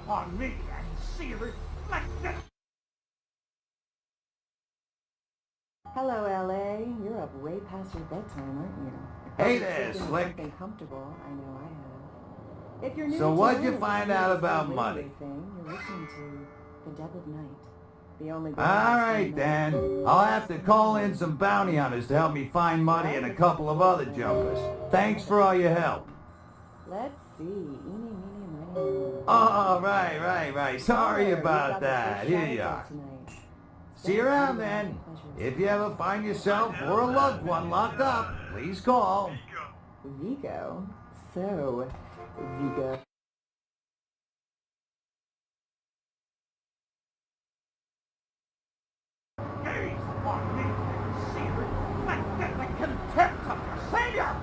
upon me and see reflected. Hello, LA. You're up way past your bedtime, aren't you? Hey there, Slick. Something comfortable. I know I have. If you're new So to what'd town, you find out about the money? thing, you're listening to The Dead of Night. The only Alright then, I'll have to call in some bounty hunters to help me find money and a couple of other jumpers. Thanks for all your help. Let's see. Eeny, meeny, miny, Oh, right. Sorry about that. Here you are. See you around then. If you ever find yourself or a loved one locked up, please call. Vigo? So, Vigo. Gaze upon me and see reflected the contempt of your savior.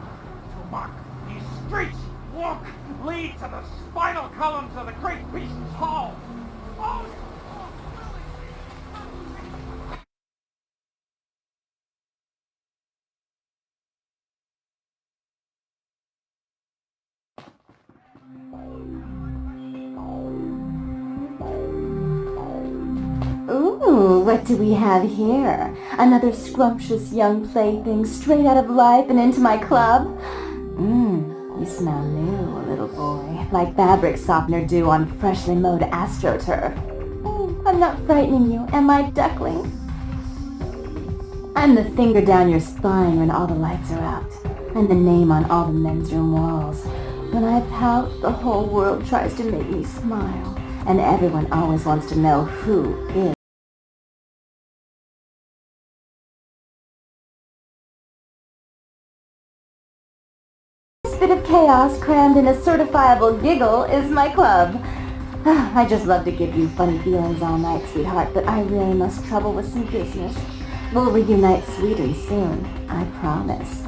To mark these streets, walk, lead to the spinal columns of the great beast's hall. Oh, Ooh, what do we have here? Another scrumptious young plaything straight out of life and into my club? You smell new, little boy, like fabric softener dew on freshly mowed astroturf. I'm not frightening you, am I, duckling? I'm the finger down your spine when all the lights are out, and the name on all the men's room walls. When I pout, the whole world tries to make me smile, and everyone always wants to know who is. This bit of chaos crammed in a certifiable giggle is my club. I just love to give you funny feelings all night, sweetheart, but I really must trouble with some business. We'll reunite sweet and soon, I promise.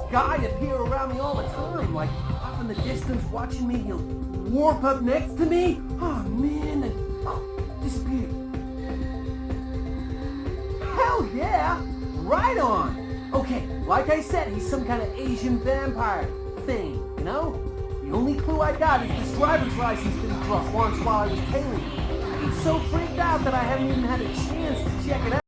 Guy appear around me all the time, like off in the distance watching me. He'll warp up next to me. Oh man, and disappear. Hell yeah! Right on! Okay. Okay, like I said, he's some kind of Asian vampire thing, you know? The only clue I got is this driver's license that he dropped once while I was tailing him. He's so freaked out that I haven't even had a chance to check it out.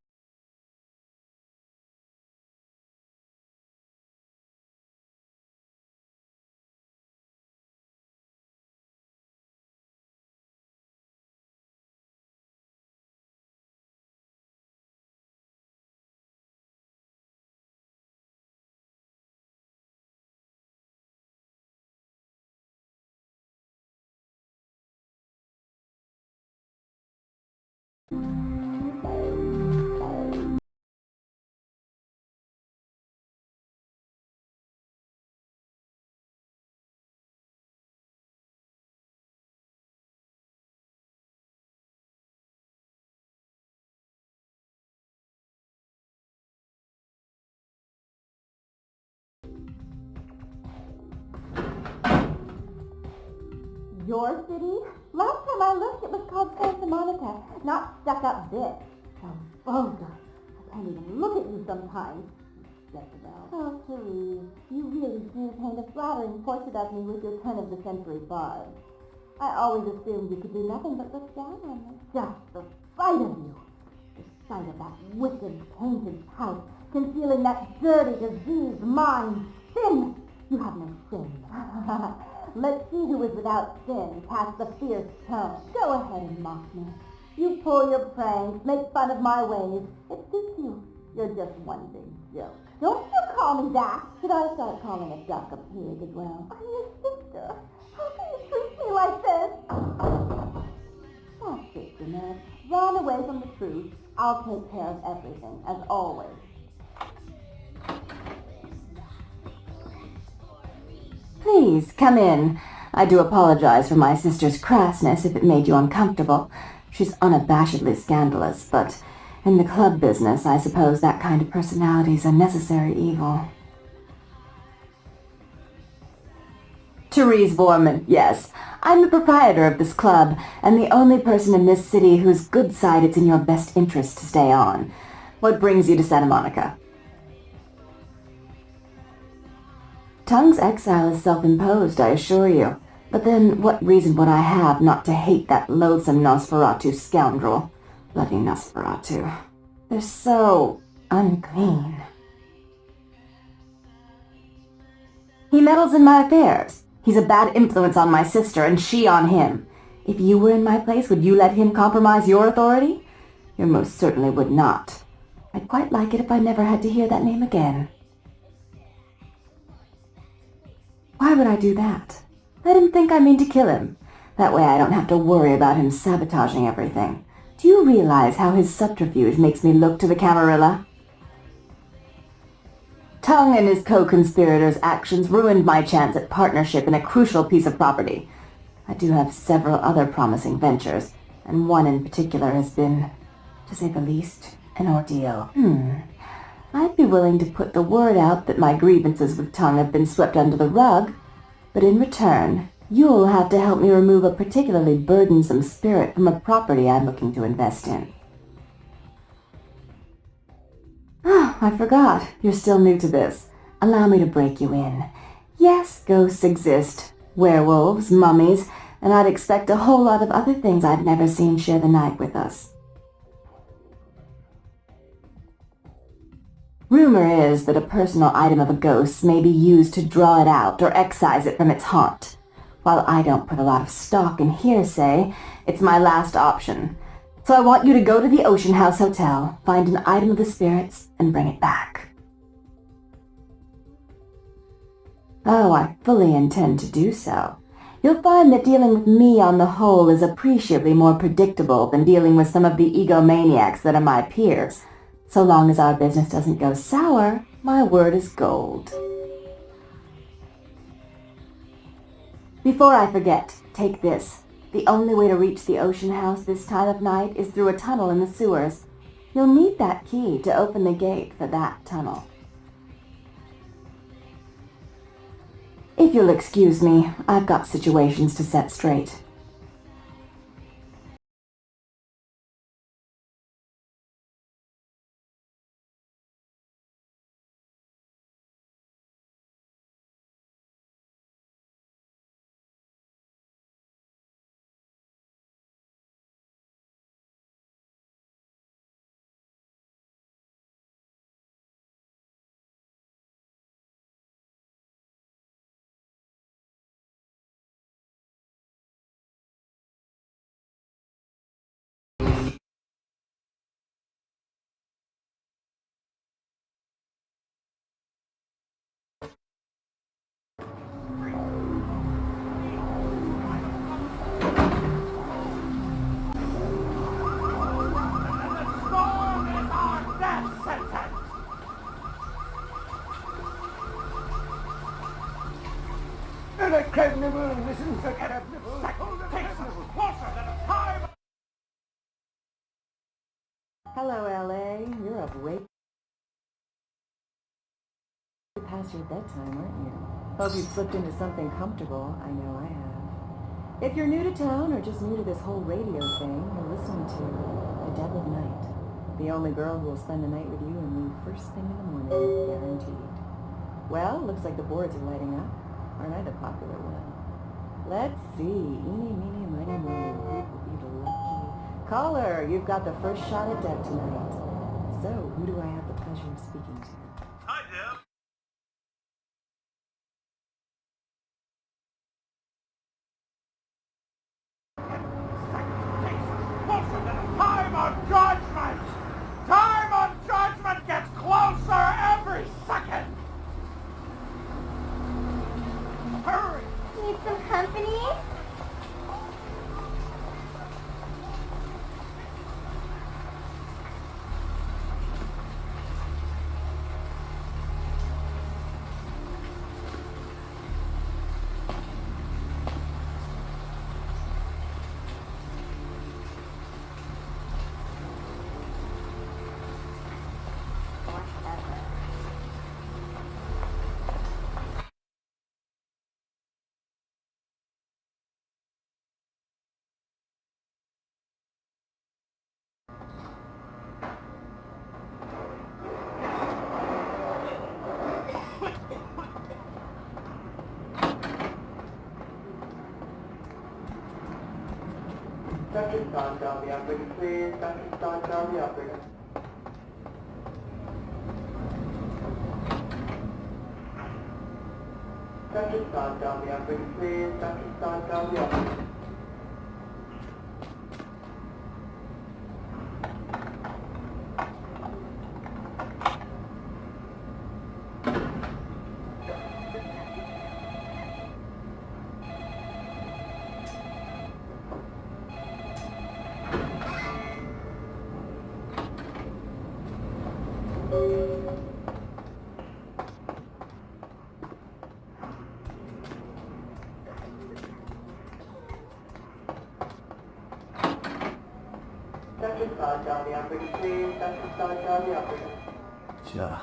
Your city? Last time I looked, it was called Santa Monica, not stuck-up bitch. So vulgar. I can't even look at you sometimes. Jezebel. Oh, Therese, you really do paint a flattering portrait of me with your turn-of-the-century barbs. I always assumed you could do nothing but look down on me. Just the sight of you. The sight of that wicked, painted house, concealing that dirty, diseased mind. Sin! You have no sin. Let's see who is without sin past the fierce tone. Go ahead and mock me. You pull your pranks, make fun of my ways. It suits you. You're just one big joke. Don't you call me that. Should I start calling a duck a pig as well? I'm your sister. How can you treat me like this? Oh, sister, man. Run away from the truth. I'll take care of everything, as always. Please, come in. I do apologize for my sister's crassness if it made you uncomfortable. She's unabashedly scandalous, but in the club business, I suppose that kind of personality is a necessary evil. Therese Borman, yes. I'm the proprietor of this club, and the only person in this city whose good side it's in your best interest to stay on. What brings you to Santa Monica? Tongue's exile is self-imposed, I assure you. But then, what reason would I have not to hate that loathsome Nosferatu scoundrel? Bloody Nosferatu. They're so unclean. He meddles in my affairs. He's a bad influence on my sister, and she on him. If you were in my place, would you let him compromise your authority? You most certainly would not. I'd quite like it if I never had to hear that name again. Why would I do that? Let him think I mean to kill him. That way I don't have to worry about him sabotaging everything. Do you realize how his subterfuge makes me look to the Camarilla? Tongue and his co-conspirators' actions ruined my chance at partnership in a crucial piece of property. I do have several other promising ventures, and one in particular has been, to say the least, an ordeal. I'd be willing to put the word out that my grievances with Tongue have been swept under the rug, but in return, you'll have to help me remove a particularly burdensome spirit from a property I'm looking to invest in. Oh, I forgot. You're still new to this. Allow me to break you in. Yes, ghosts exist. Werewolves, mummies, and I'd expect a whole lot of other things I've never seen share the night with us. Rumor is that a personal item of a ghost may be used to draw it out or excise it from its haunt. While I don't put a lot of stock in hearsay, it's my last option. So I want you to go to the Ocean House Hotel, find an item of the spirits, and bring it back. Oh, I fully intend to do so. You'll find that dealing with me on the whole is appreciably more predictable than dealing with some of the egomaniacs that are my peers. So long as our business doesn't go sour, my word is gold. Before I forget, take this. The only way to reach the Ocean House this time of night is through a tunnel in the sewers. You'll need that key to open the gate for that tunnel. If you'll excuse me, I've got situations to set straight. Captain Nibble, listen to Captain Nibble. Takes us closer than a time. Hello, LA. You're up way past your bedtime, aren't you? Hope you've slipped into something comfortable. I know I have. If you're new to town or just new to this whole radio thing, you're listening to The Dead of Night. The only girl who will spend the night with you and leave first thing in the morning, guaranteed. Well, looks like the boards are lighting up. Aren't I the popular one? Let's see. Eeny, meeny, miny, moe. Who will be the lucky caller? You've got the first shot at deck tonight. So, who do I have the pleasure of speaking to? Hi, Deb. Closer than a time of judgment. Time of judgment gets closer every second. Hurry. Need some company? Second start down the applicant, please. Second start down the applicant. Second start down the applicant, please. Second start down the applicant. Second start down the applicant, please. Second start down the applicant. Ja.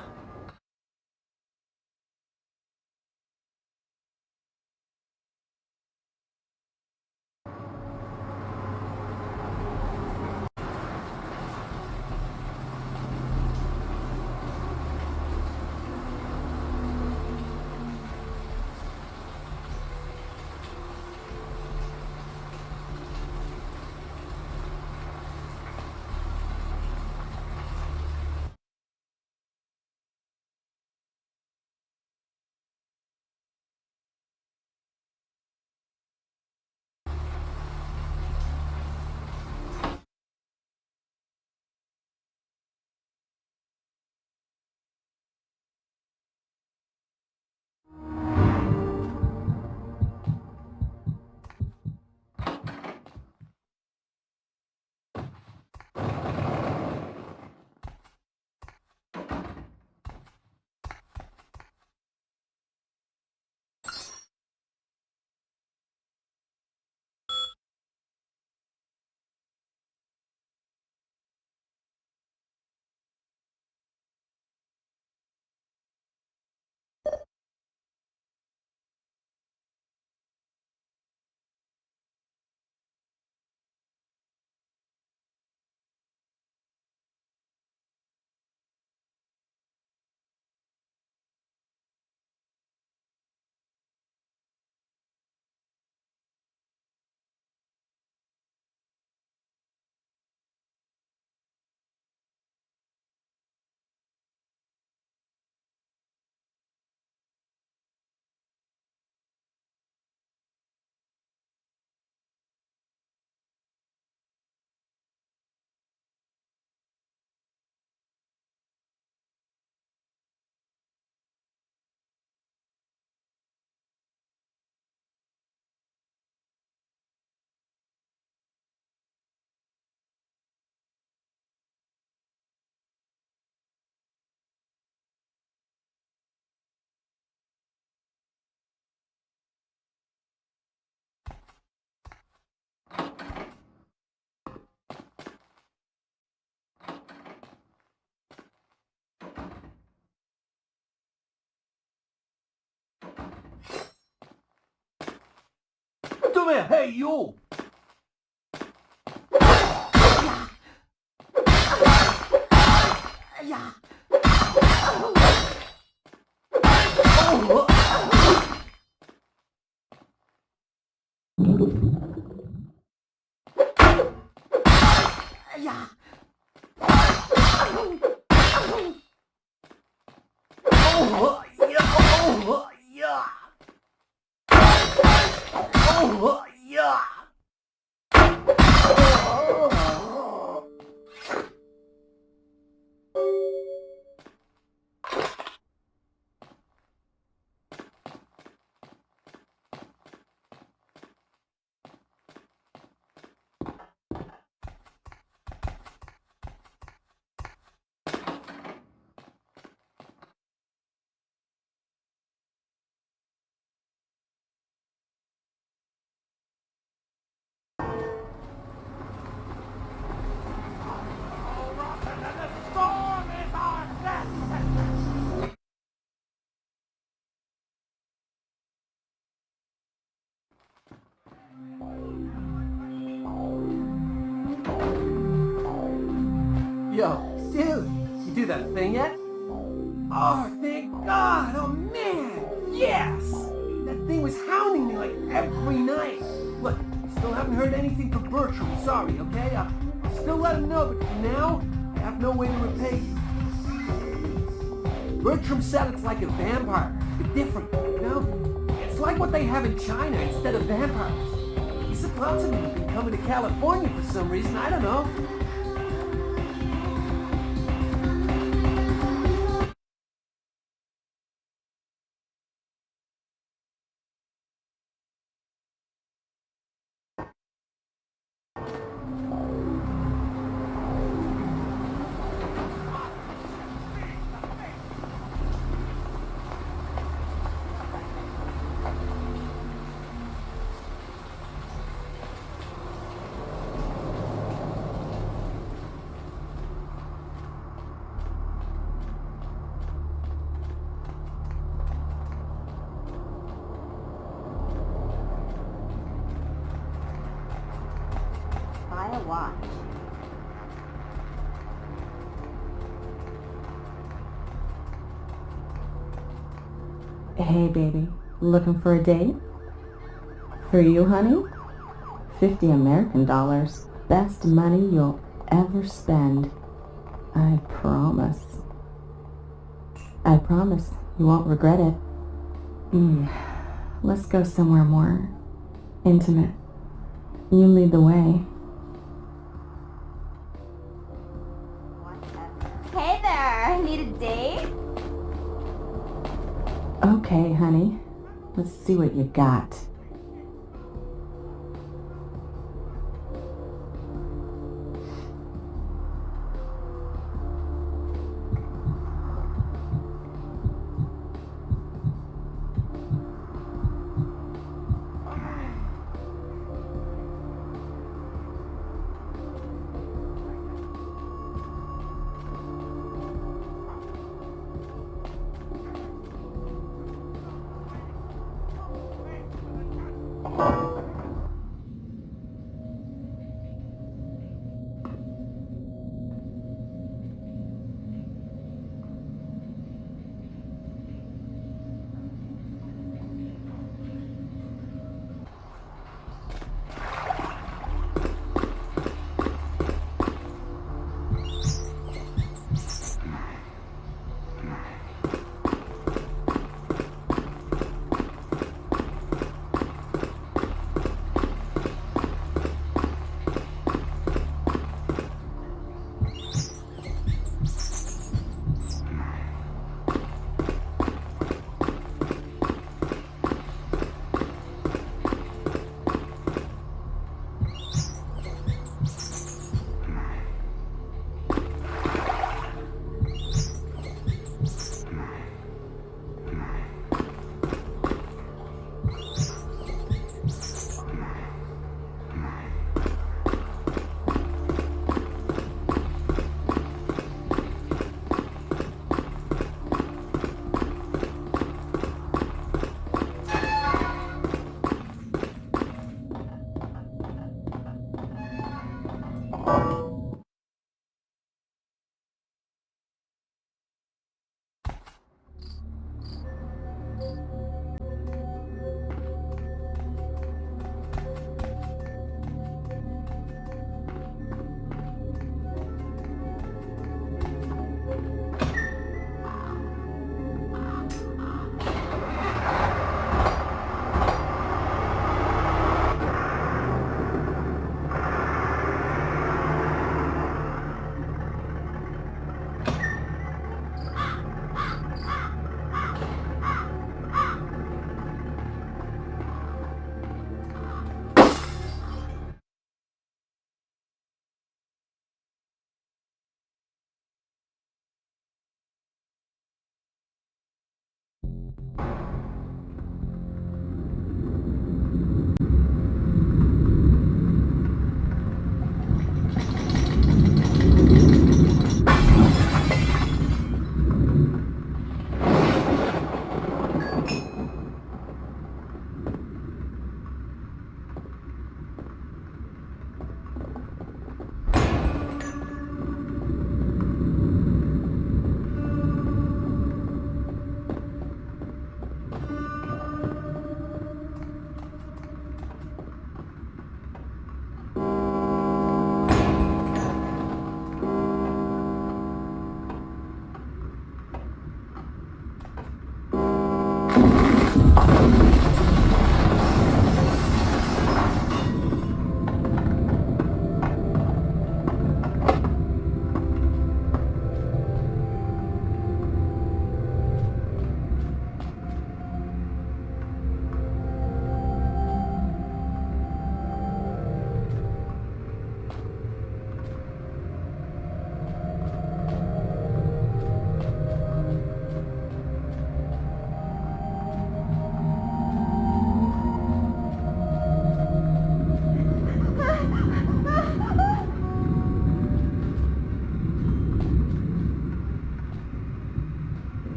Come here. Hey, you. Yo, dude, you do that thing yet? Oh, thank God! Oh, man! Yes! That thing was hounding me like every night. Look, still haven't heard anything from Bertram. Sorry, okay? I'll still let him know, but for now, I have no way to repay you. Bertram said it's like a vampire, but different, you know? It's like what they have in China instead of vampires. He supposedly has been coming to California for some reason, I don't know. Buy a watch. Hey, baby. Looking for a date? For you, honey? 50 American dollars. Best money you'll ever spend. I promise. I promise you won't regret it. Let's go somewhere more intimate. You lead the way. Hey there, need a date? Okay, honey. Let's see what you got.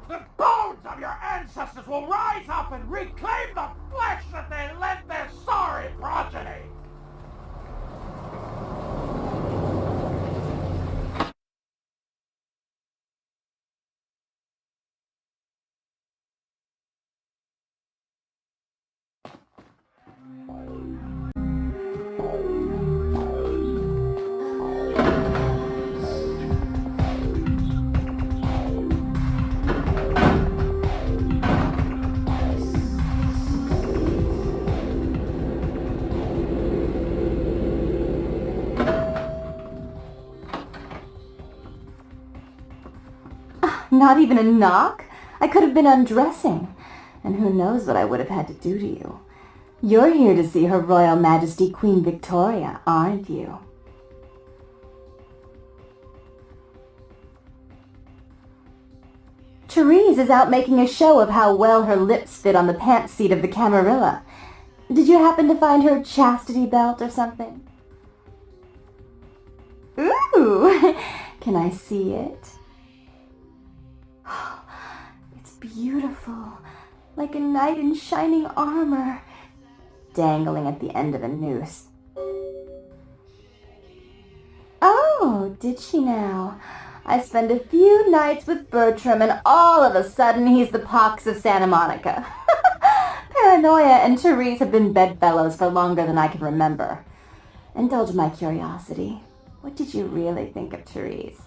The bones of your ancestors will rise up and reclaim the flesh that they lent their sorry progeny! Not even a knock? I could have been undressing. And who knows what I would have had to do to you. You're here to see Her Royal Majesty Queen Victoria, aren't you? Therese is out making a show of how well her lips fit on the pants seat of the Camarilla. Did you happen to find her chastity belt or something? Ooh! Can I see it? It's beautiful, like a knight in shining armor, dangling at the end of a noose. Oh, did she now? I spend a few nights with Bertram and all of a sudden he's the pox of Santa Monica. Paranoia and Therese have been bedfellows for longer than I can remember. Indulge my curiosity. What did you really think of Therese?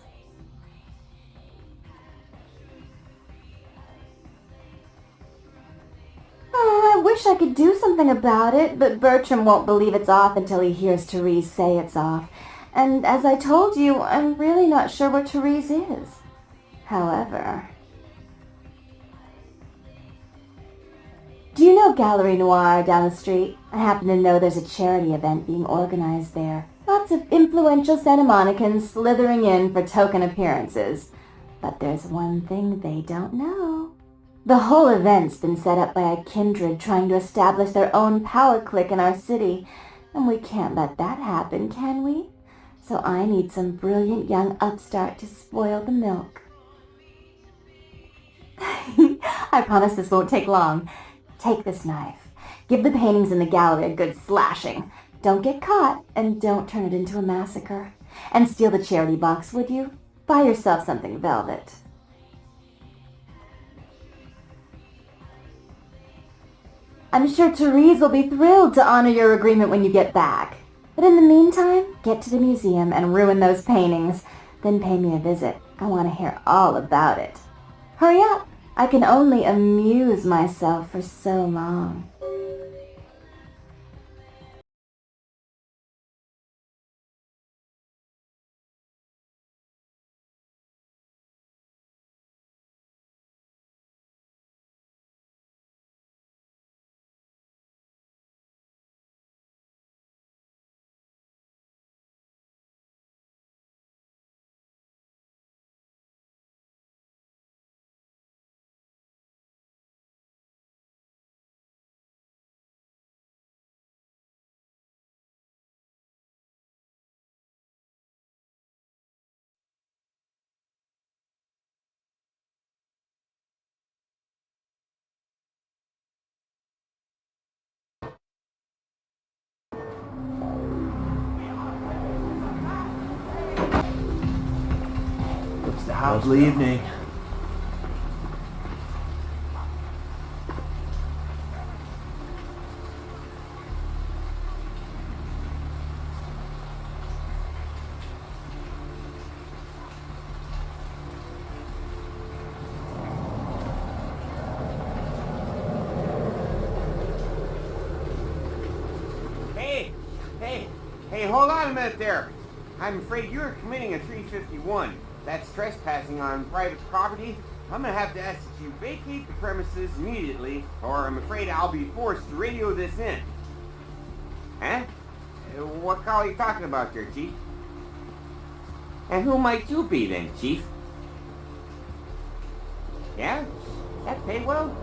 Oh, I wish I could do something about it, but Bertram won't believe it's off until he hears Therese say it's off. And as I told you, I'm really not sure where Therese is. However... Do you know Gallery Noir down the street? I happen to know there's a charity event being organized there. Lots of influential Santa Monicans slithering in for token appearances. But there's one thing they don't know. The whole event's been set up by a kindred trying to establish their own power clique in our city. And we can't let that happen, can we? So I need some brilliant young upstart to spoil the milk. I promise this won't take long. Take this knife. Give the paintings in the gallery a good slashing. Don't get caught, and don't turn it into a massacre. And steal the charity box, would you? Buy yourself something velvet. I'm sure Therese will be thrilled to honor your agreement when you get back. But in the meantime, get to the museum and ruin those paintings. Then pay me a visit. I want to hear all about it. Hurry up! I can only amuse myself for so long. It's the house. Lovely evening. hold on a minute there. I'm afraid you're committing a 351. That's trespassing on private property. I'm gonna have to ask that you vacate the premises immediately, or I'm afraid I'll be forced to radio this in. Huh? What call are you talking about there, Chief? And who might you be then, Chief? Yeah? That pay well?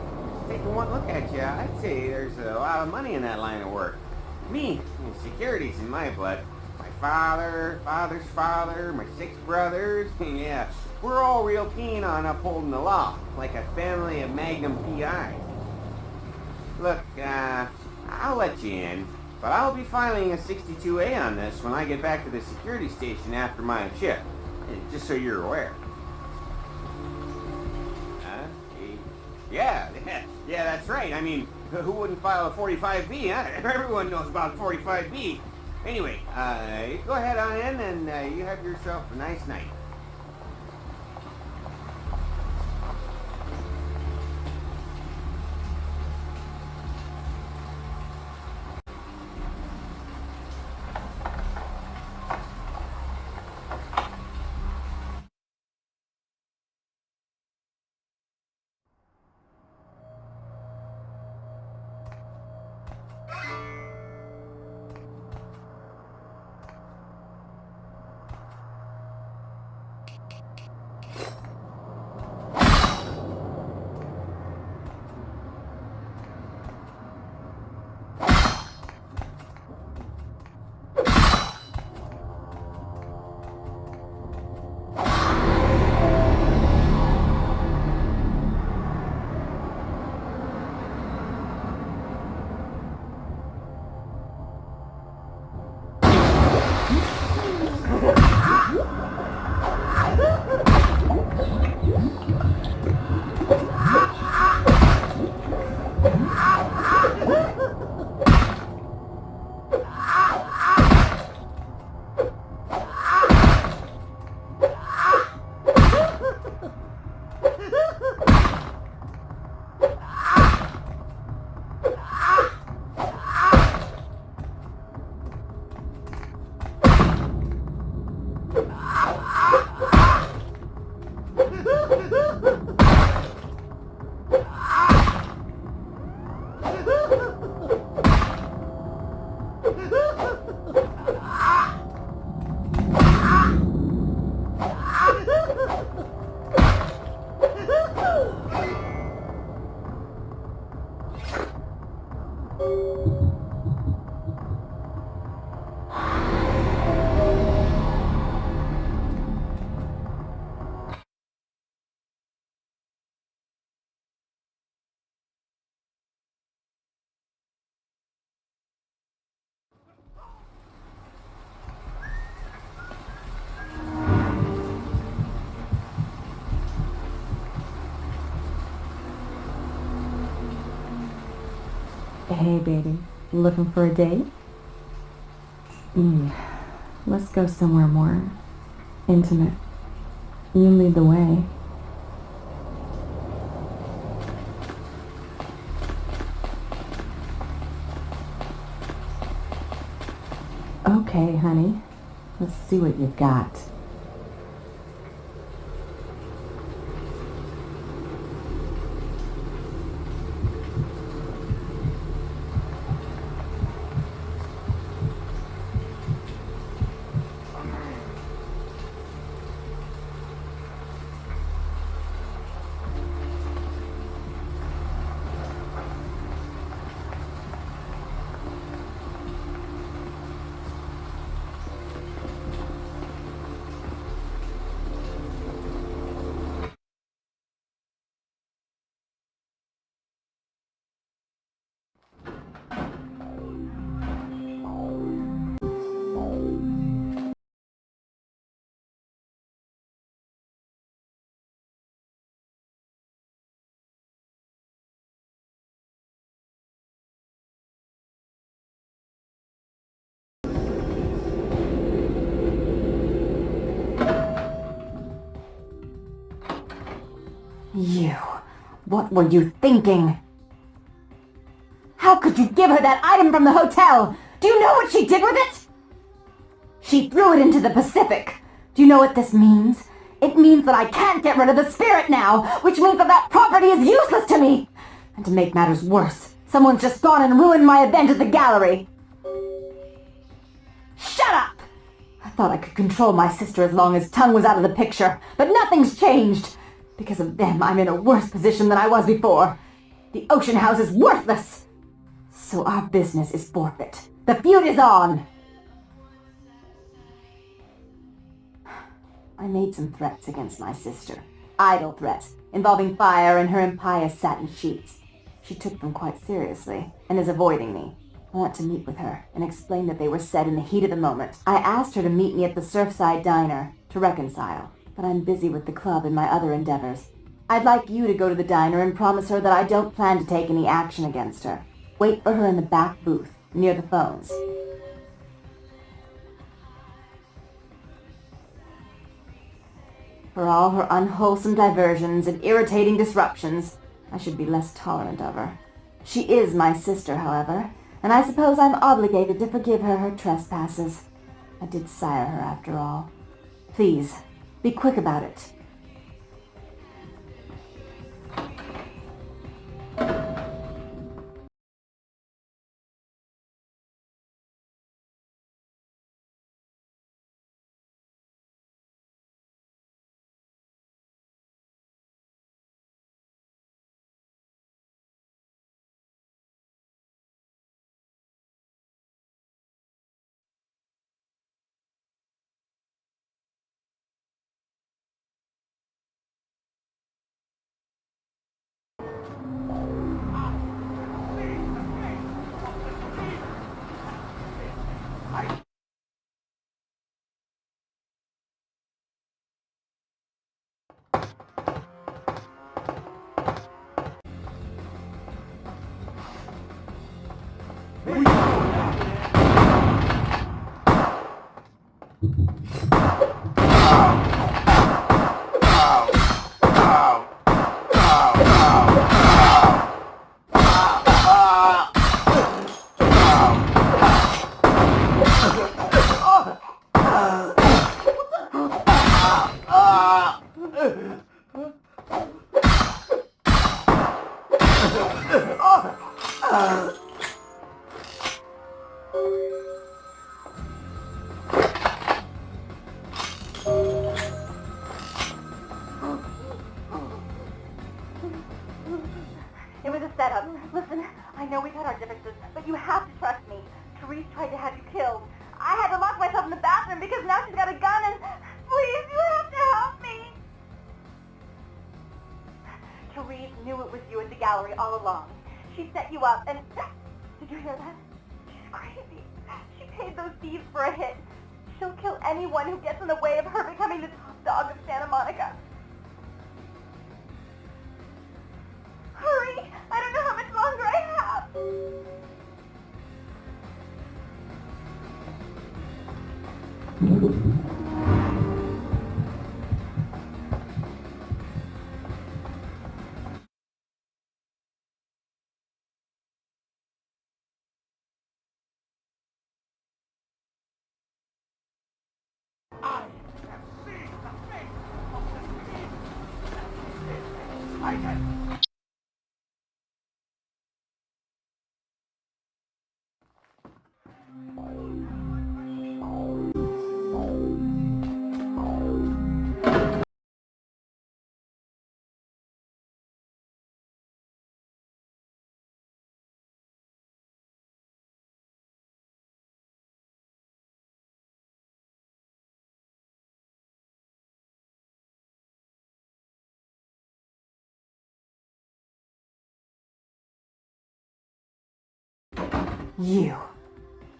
Taking one look at you, I'd say there's a lot of money in that line of work. Me, security's in my blood. My father, father's father, my 6 brothers, yeah, we're all real keen on upholding the law, like a family of Magnum PIs. Look, I'll let you in, but I'll be filing a 62A on this when I get back to the security station after my shift, just so you're aware. Yeah, that's right. I mean, who wouldn't file a 45B, huh? Everyone knows about 45B. Anyway, go ahead on in and you have yourself a nice night. Hey, baby. Looking for a date? Let's go somewhere more intimate. You lead the way. Okay, honey. Let's see what you've got. You. What were you thinking? How could you give her that item from the hotel? Do you know what she did with it? She threw it into the Pacific. Do you know what this means? It means that I can't get rid of the spirit now, which means that that property is useless to me. And to make matters worse, someone's just gone and ruined my event at the gallery. Shut up! I thought I could control my sister as long as Tongue was out of the picture, but nothing's changed. Because of them, I'm in a worse position than I was before. The Ocean House is worthless. So our business is forfeit. The feud is on. I made some threats against my sister. Idle threats, involving fire and her impious satin sheets. She took them quite seriously, and is avoiding me. I want to meet with her, and explain that they were said in the heat of the moment. I asked her to meet me at the Surfside Diner, to reconcile, but I'm busy with the club and my other endeavors. I'd like you to go to the diner and promise her that I don't plan to take any action against her. Wait for her in the back booth, near the phones. For all her unwholesome diversions and irritating disruptions, I should be less tolerant of her. She is my sister, however, and I suppose I'm obligated to forgive her her trespasses. I did sire her, after all. Please, be quick about it. It was a setup. Listen, I know we've had our differences, but you have to trust me. Therese tried to have you killed. I had to lock myself in the bathroom because now she's got a gun and... Please, you have to help me. Therese knew it was you at the gallery all along. She set you up and... Did you hear that? She's crazy. She paid those thieves for a hit. She'll kill anyone who gets in the way of her becoming the top dog of Santa Monica. Hurry! I don't know how much longer I have! I have seen the face of the thief. I can... You.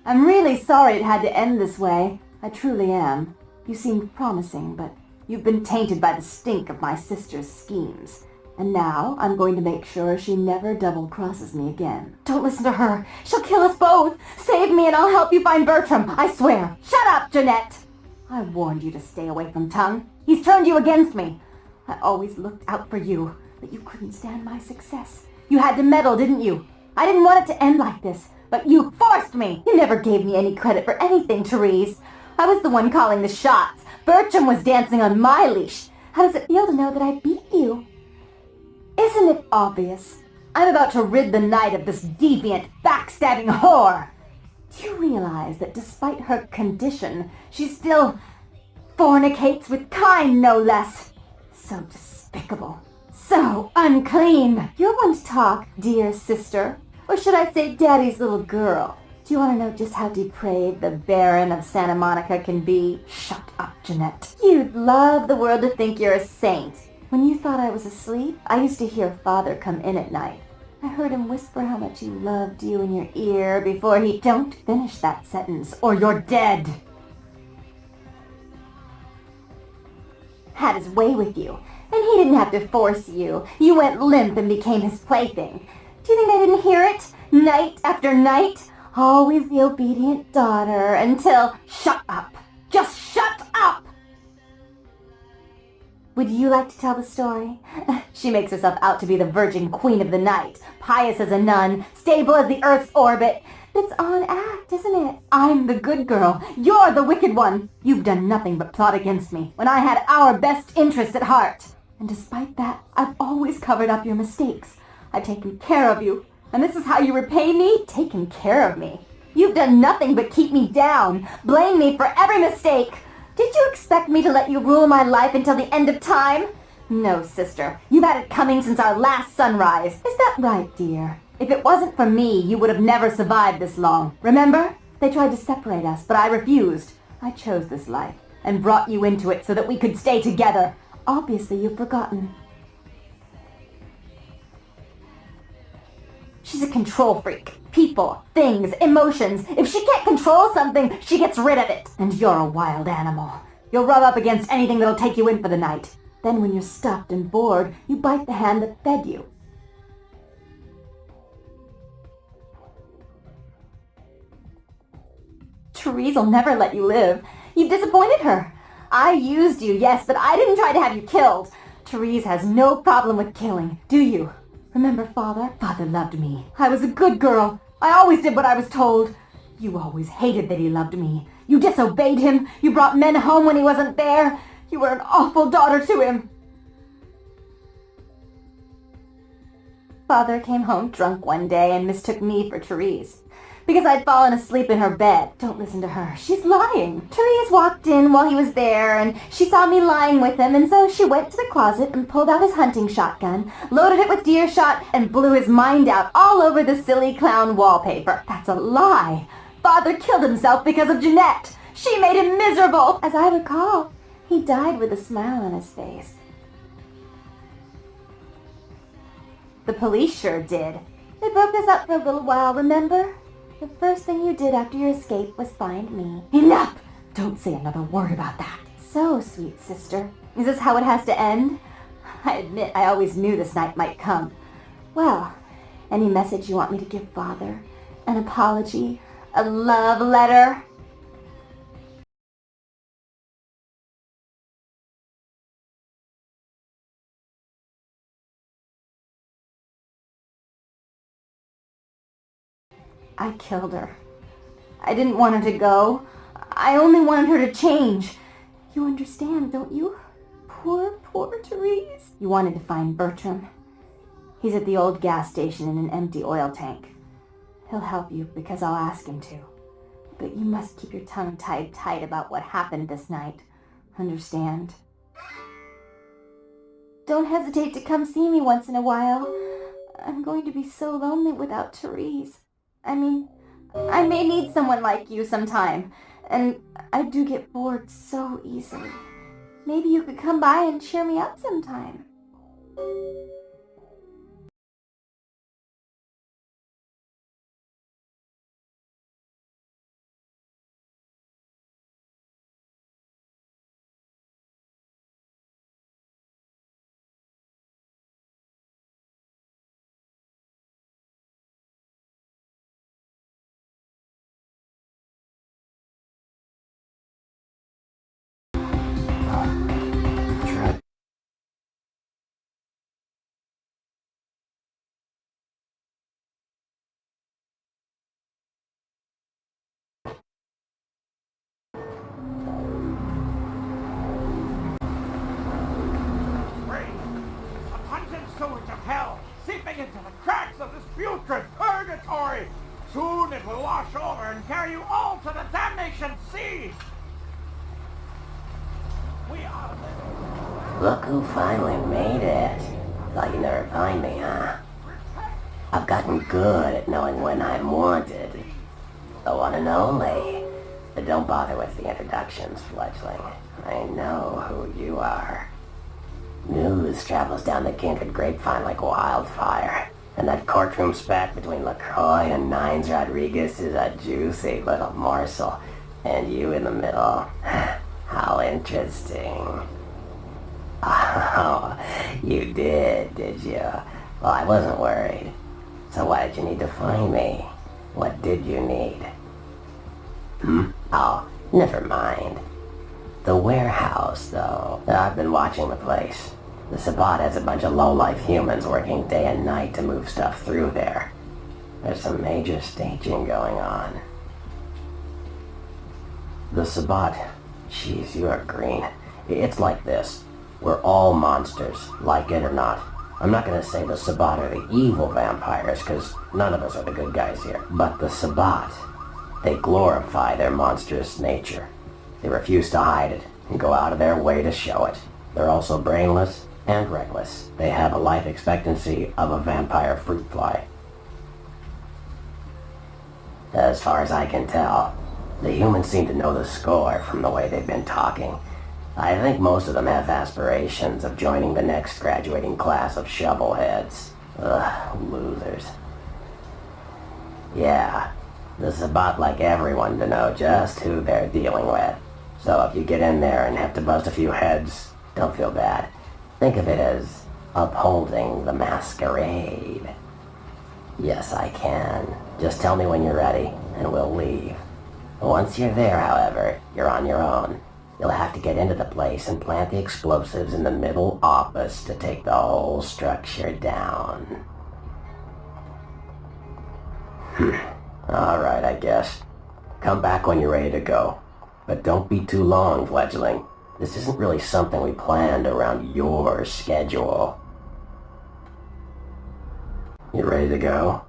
I'm really sorry it had to end this way. I truly am. You seemed promising, but you've been tainted by the stink of my sister's schemes. And now I'm going to make sure she never double-crosses me again. Don't listen to her. She'll kill us both. Save me and I'll help you find Bertram. I swear. Shut up, Jeanette. I warned you to stay away from Tongue. He's turned you against me. I always looked out for you, but you couldn't stand my success. You had to meddle, didn't you? I didn't want it to end like this, but you forced me. You never gave me any credit for anything, Therese. I was the one calling the shots. Bertram was dancing on my leash. How does it feel to know that I beat you? Isn't it obvious? I'm about to rid the night of this deviant, backstabbing whore. Do you realize that despite her condition, she still fornicates with kind, no less? So despicable. So unclean. You're one to talk, dear sister. Or should I say daddy's little girl? Do you want to know just how depraved the Baron of Santa Monica can be? Shut up, Jeanette. You'd love the world to think you're a saint. When you thought I was asleep, I used to hear Father come in at night. I heard him whisper how much he loved you in your ear before he... Don't finish that sentence, or you're dead. Had his way with you, and he didn't have to force you. You went limp and became his plaything. Do you think I didn't hear it? Night after night? Always the obedient daughter until... Shut up! Just shut up! Would you like to tell the story? She makes herself out to be the virgin queen of the night, pious as a nun, stable as the Earth's orbit. It's all an act, isn't it? I'm the good girl. You're the wicked one. You've done nothing but plot against me when I had our best interests at heart. And despite that, I've always covered up your mistakes. I've taken care of you. And this is how you repay me? Taken care of me. You've done nothing but keep me down, blame me for every mistake. Did you expect me to let you rule my life until the end of time? No, sister. You've had it coming since our last sunrise. Is that right, dear? If it wasn't for me, you would have never survived this long. Remember? They tried to separate us, but I refused. I chose this life and brought you into it so that we could stay together. Obviously, you've forgotten. She's a control freak. People, things, emotions. If she can't control something, she gets rid of it. And you're a wild animal. You'll rub up against anything that'll take you in for the night. Then when you're stuffed and bored, you bite the hand that fed you. Therese'll never let you live. You've disappointed her. I used you, yes, but I didn't try to have you killed. Therese has no problem with killing, do you? Remember Father? Father loved me. I was a good girl. I always did what I was told. You always hated that he loved me. You disobeyed him. You brought men home when he wasn't there. You were an awful daughter to him. Father came home drunk one day and mistook me for Therese. Because I'd fallen asleep in her bed. Don't listen to her. She's lying. Therese walked in while he was there, and she saw me lying with him, and so she went to the closet and pulled out his hunting shotgun, loaded it with deer shot, and blew his mind out all over the silly clown wallpaper. That's a lie. Father killed himself because of Jeanette. She made him miserable. As I recall, he died with a smile on his face. The police sure did. They broke us up for a little while, remember? The first thing you did after your escape was find me. Enough! Don't say another word about that. So, sweet sister, is this how it has to end? I admit I always knew this night might come. Well, any message you want me to give Father? An apology? A love letter? I killed her. I didn't want her to go. I only wanted her to change. You understand, don't you? Poor, poor Therese. You wanted to find Bertram. He's at the old gas station in an empty oil tank. He'll help you because I'll ask him to. But you must keep your tongue tied tight about what happened this night. Understand? Don't hesitate to come see me once in a while. I'm going to be so lonely without Therese. I mean, I may need someone like you sometime, and I do get bored so easily. Maybe you could come by and cheer me up sometime. will wash over and carry you all to the damnation sea! We are living... Look who finally made it. Thought you'd never find me, huh? I've gotten good at knowing when I'm wanted. The one and only. But don't bother with the introductions, fledgling. I know who you are. News travels down the kindred grapevine like wildfire. And that courtroom spat between LaCroix and Nines Rodriguez is a juicy little morsel. And you in the middle. How interesting. Oh, you did you? Well, I wasn't worried. So why did you need to find me? What did you need? Oh, never mind. The warehouse, though. I've been watching the place. The Sabbat has a bunch of low-life humans working day and night to move stuff through there. There's some major staging going on. The Sabbat. Jeez, you are green. It's like this. We're all monsters, like it or not. I'm not going to say the Sabbat are the evil vampires, because none of us are the good guys here. But the Sabbat, they glorify their monstrous nature. They refuse to hide it, and go out of their way to show it. They're also brainless and reckless. They have a life expectancy of a vampire fruit fly. As far as I can tell, the humans seem to know the score from the way they've been talking. I think most of them have aspirations of joining the next graduating class of shovelheads. Ugh, losers. Yeah, the Sabbat like everyone to know just who they're dealing with. So if you get in there and have to bust a few heads, don't feel bad. Think of it as upholding the Masquerade. Yes, I can. Just tell me when you're ready, and we'll leave. Once you're there, however, you're on your own. You'll have to get into the place and plant the explosives in the middle office to take the whole structure down. Alright, I guess. Come back when you're ready to go. But don't be too long, fledgling. This isn't really something we planned around your schedule. You ready to go?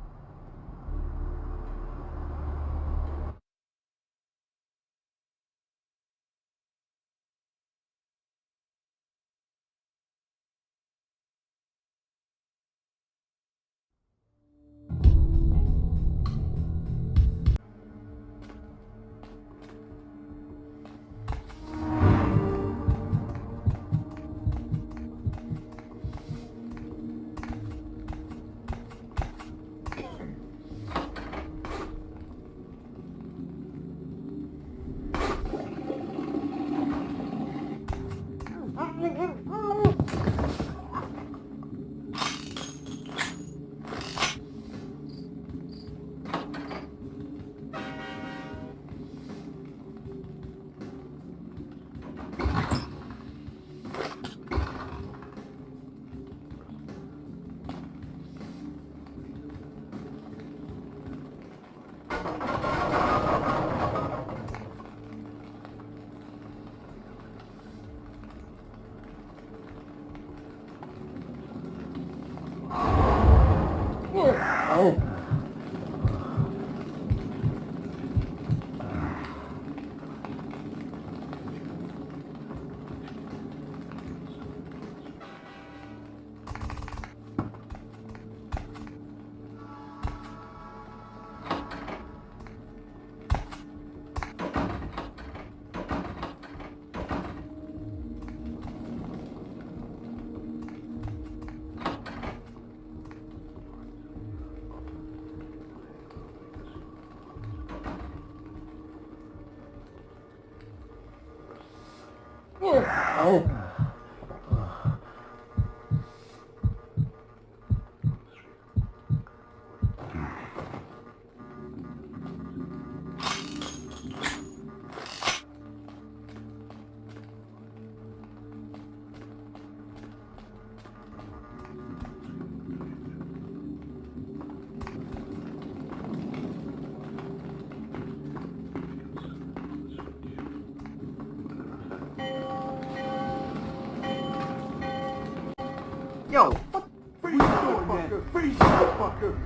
Yo, what? Freeze, motherfucker! Freeze, motherfucker!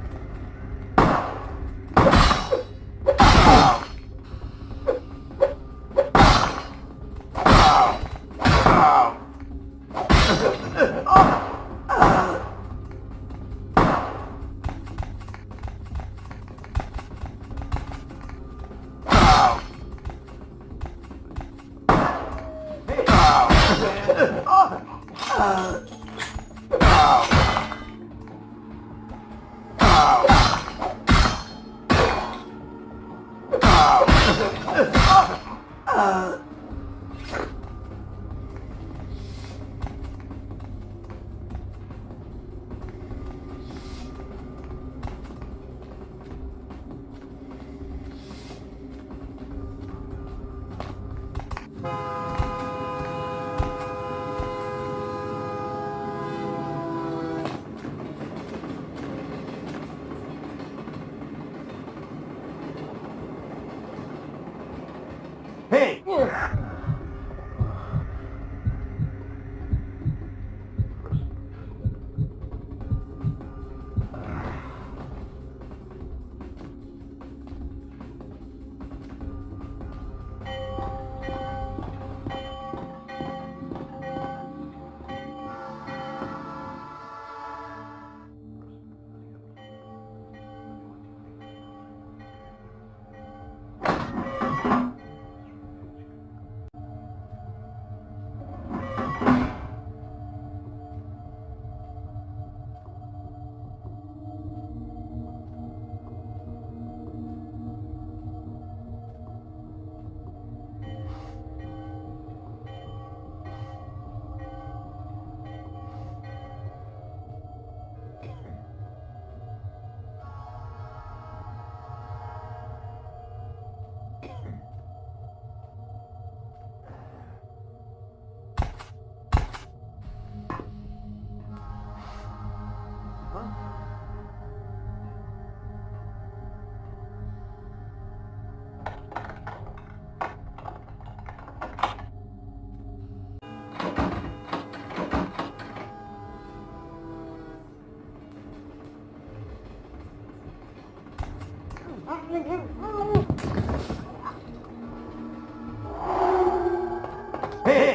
Hey,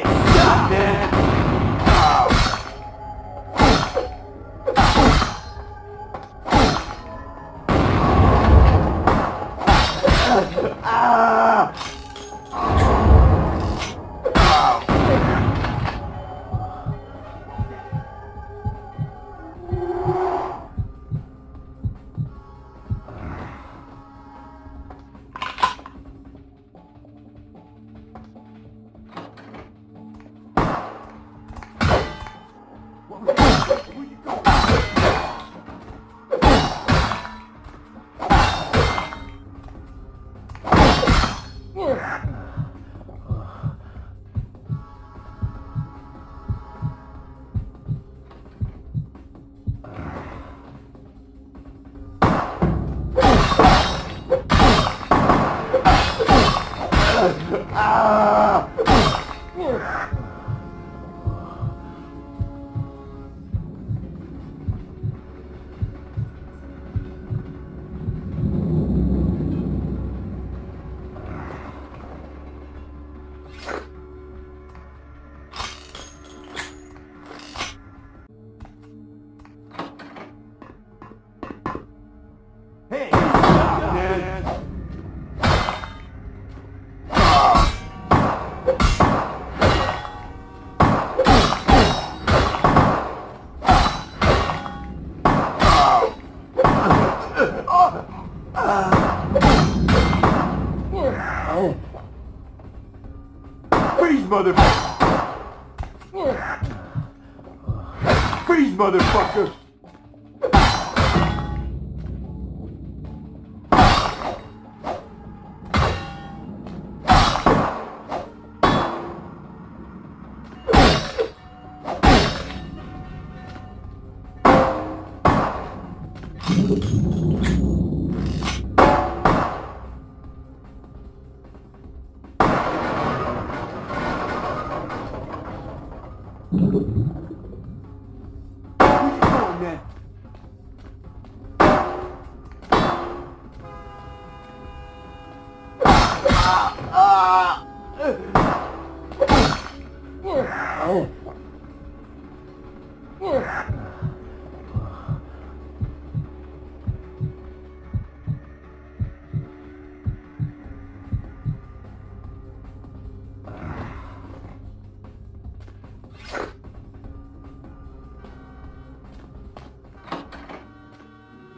stop, man! Hey, stop, man! Freeze, motherfucker! Freeze, motherfucker!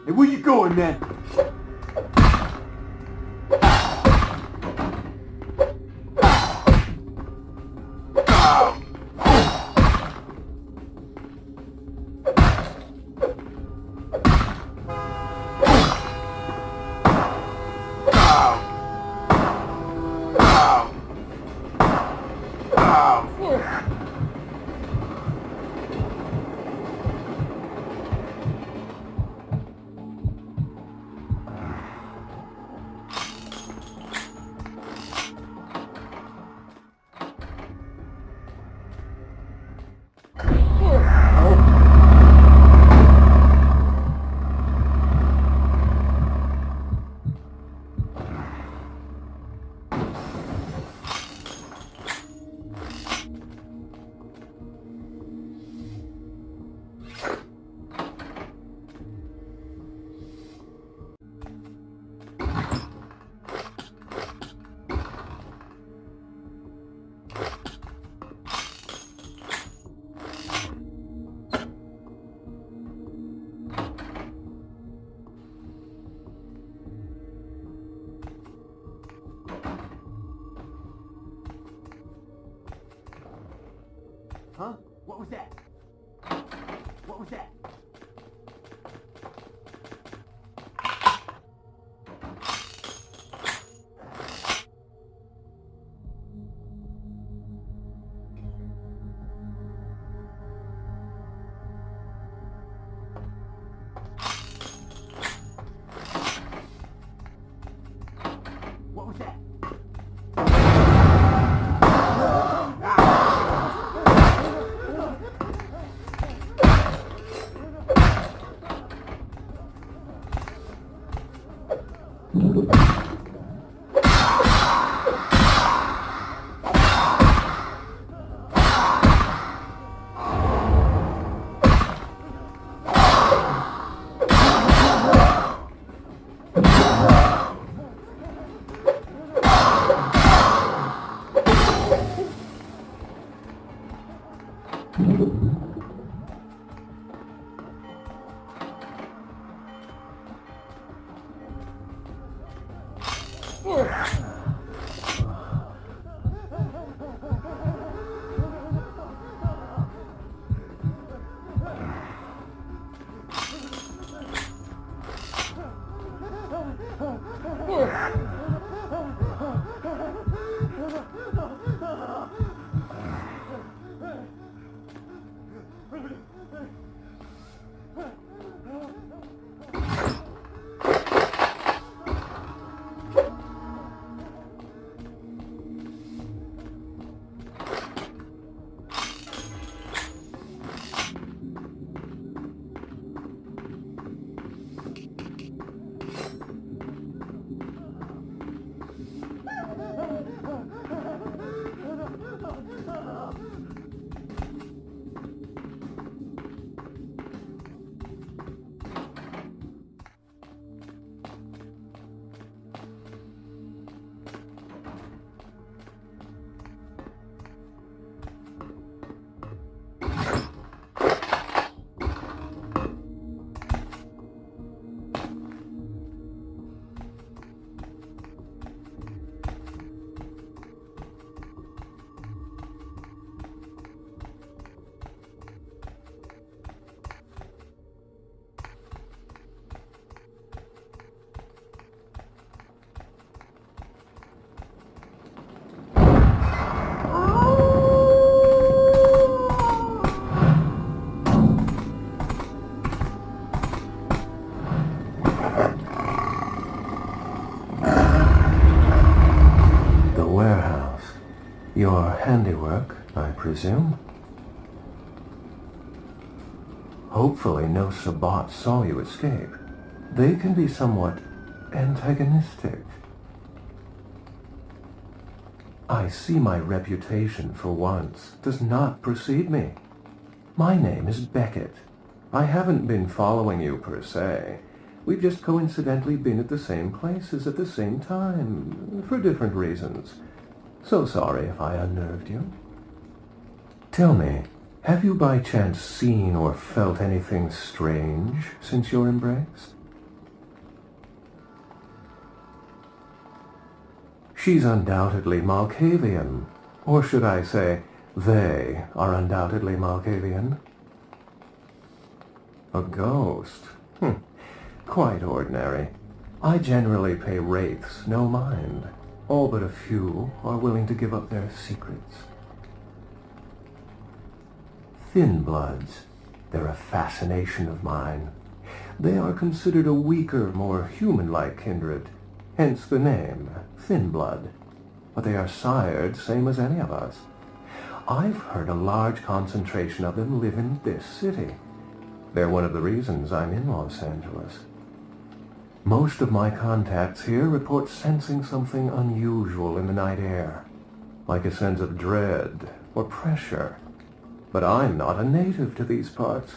Hey, where you going, man? Huh? What was that? What was that? What was that? Your handiwork, I presume? Hopefully no Sabbat saw you escape. They can be somewhat antagonistic. I see my reputation for once does not precede me. My name is Beckett. I haven't been following you per se. We've just coincidentally been at the same places at the same time, for different reasons. So sorry if I unnerved you. Tell me, have you by chance seen or felt anything strange since your embrace? She's undoubtedly Malkavian. Or should I say, they are undoubtedly Malkavian. A ghost? Quite ordinary. I generally pay wraiths no mind. All but a few are willing to give up their secrets. Thin bloods. They're a fascination of mine. They are considered a weaker, more human-like kindred, hence the name, thin blood. But they are sired same as any of us. I've heard a large concentration of them live in this city. They're one of the reasons I'm in Los Angeles. Most of my contacts here report sensing something unusual in the night air, like a sense of dread or pressure. But I'm not a native to these parts,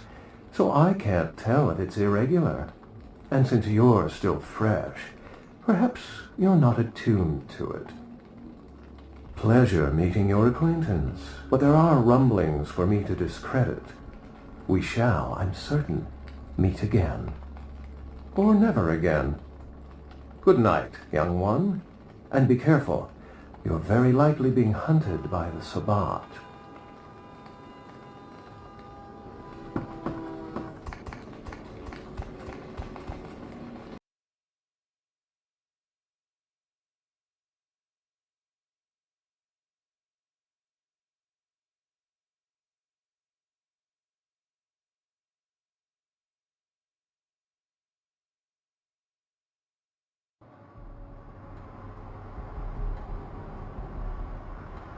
so I can't tell if it's irregular. And since you're still fresh, perhaps you're not attuned to it. Pleasure meeting your acquaintance, but there are rumblings for me to discredit. We shall, I'm certain, meet again. Or never again. Good night, young one. And be careful. You're very likely being hunted by the Sabbat.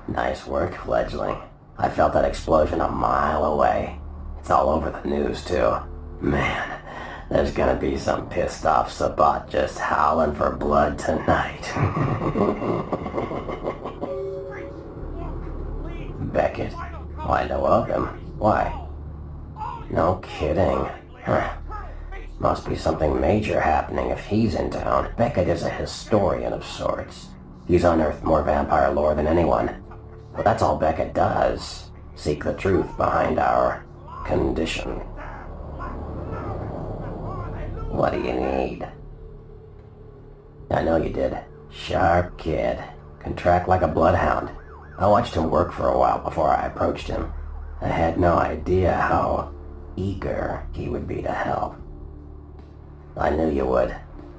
Nice work, fledgling. I felt that explosion a mile away. It's all over the news, too. Man, There's gonna be some pissed off Sabat just howling for blood tonight. Beckett? Oh, I know of him. Why? No kidding. Huh. Must be something major happening if he's in town. Beckett is a historian of sorts. He's unearthed more vampire lore than anyone. But that's all Beckett does. Seek the truth behind our condition. What do you need? I know you did. Sharp kid. Can track like a bloodhound. I watched him work for a while before I approached him. I had no idea how eager he would be to help. I knew you would.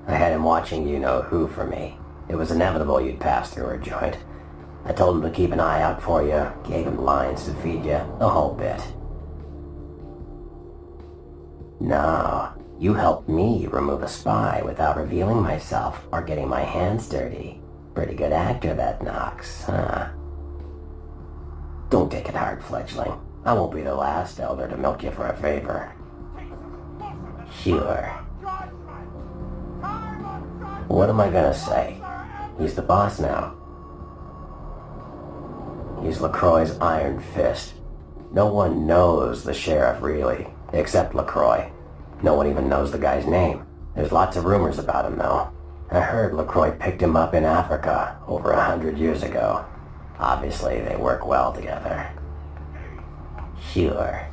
I had him watching you-know-who for me. It was inevitable you'd pass through her joint. I told him to keep an eye out for you, gave him lines to feed you, the whole bit. No, you helped me remove a spy without revealing myself or getting my hands dirty. Pretty good actor, that Knox, huh? Don't take it hard, fledgling. I won't be the last elder to milk you for a favor. Sure. What am I gonna say? He's the boss now. He's LaCroix's iron fist. No one knows the sheriff really, except LaCroix. No one even knows the guy's name. There's lots of rumors about him though. I heard LaCroix picked him up in Africa over 100 years ago. Obviously they work well together. Sure.